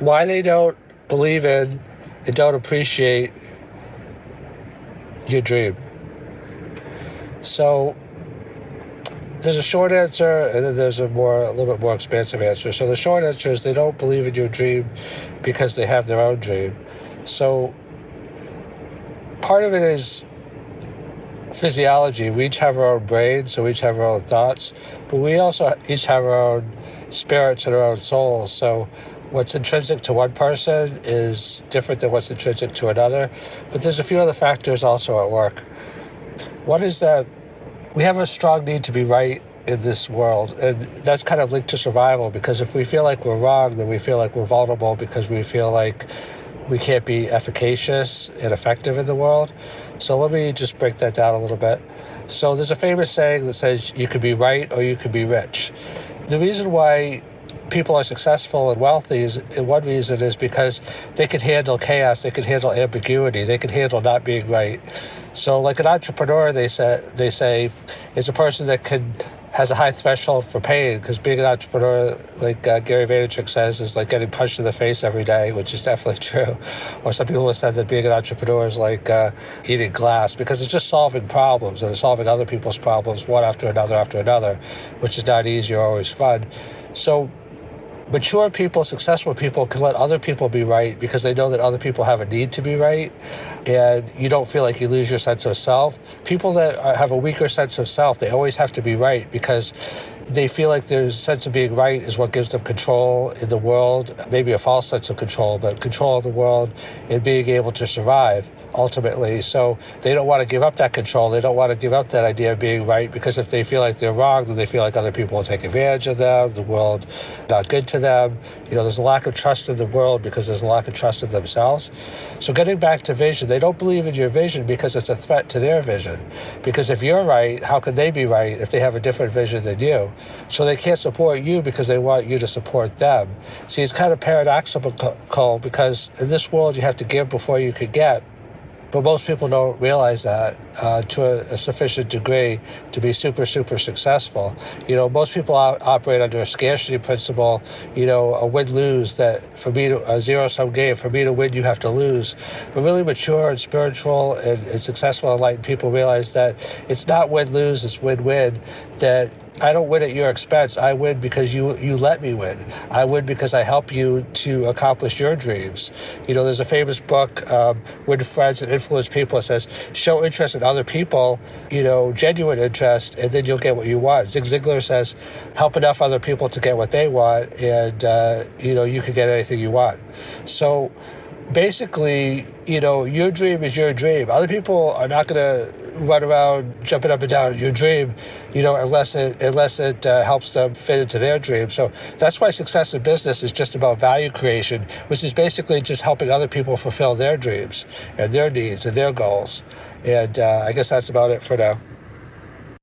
why they don't believe in and don't appreciate your dream. So there's a short answer, and then there's a little bit more expansive answer. So the short answer is they don't believe in your dream because they have their own dream. So part of it is physiology. We each have our own brain, so we each have our own thoughts, but we also each have our own spirits and our own souls. So what's intrinsic to one person is different than what's intrinsic to another. But there's a few other factors also at work. One is that we have a strong need to be right in this world, and that's kind of linked to survival, because if we feel like we're wrong, then we feel like we're vulnerable because we feel like we can't be efficacious and effective in the world. So let me just break that down a little bit. So there's a famous saying that says you could be right or you could be rich. The reason why people are successful and wealthy one reason is because they can handle chaos, they can handle ambiguity, they can handle not being right. So like an entrepreneur, they say is a person that has a high threshold for pain, because being an entrepreneur, like Gary Vaynerchuk says, is like getting punched in the face every day, which is definitely true. Or some people have said that being an entrepreneur is like eating glass, because it's just solving problems, and it's solving other people's problems one after another, which is not easy or always fun. So mature people, successful people can let other people be right because they know that other people have a need to be right, and you don't feel like you lose your sense of self. People that have a weaker sense of self, they always have to be right because they feel like their sense of being right is what gives them control in the world, maybe a false sense of control, but control of the world and being able to survive ultimately. So they don't want to give up that control. They don't want to give up that idea of being right, because if they feel like they're wrong, then they feel like other people will take advantage of them, the world not good to them. There's a lack of trust in the world because there's a lack of trust in themselves. So getting back to vision, they don't believe in your vision because it's a threat to their vision. Because if you're right, how can they be right if they have a different vision than you? So they can't support you because they want you to support them. See, it's kind of paradoxical, because in this world you have to give before you can get. But most people don't realize that to a sufficient degree to be super, super successful. Most people operate under a scarcity principle, a win-lose, that for me a zero-sum game. For me to win, you have to lose. But really mature and spiritual and successful enlightened people realize that it's not win-lose, it's win-win, that I don't win at your expense. I win because you let me win. I win because I help you to accomplish your dreams. There's a famous book, Win Friends and Influence People. It says, show interest in other people, genuine interest, and then you'll get what you want. Zig Ziglar says, help enough other people to get what they want, and, you can get anything you want. So basically, your dream is your dream. Other people are not going to run around jumping up and down your dream, unless it helps them fit into their dream. So that's why success in business is just about value creation, which is basically just helping other people fulfill their dreams and their needs and their goals. And I guess that's about it for now.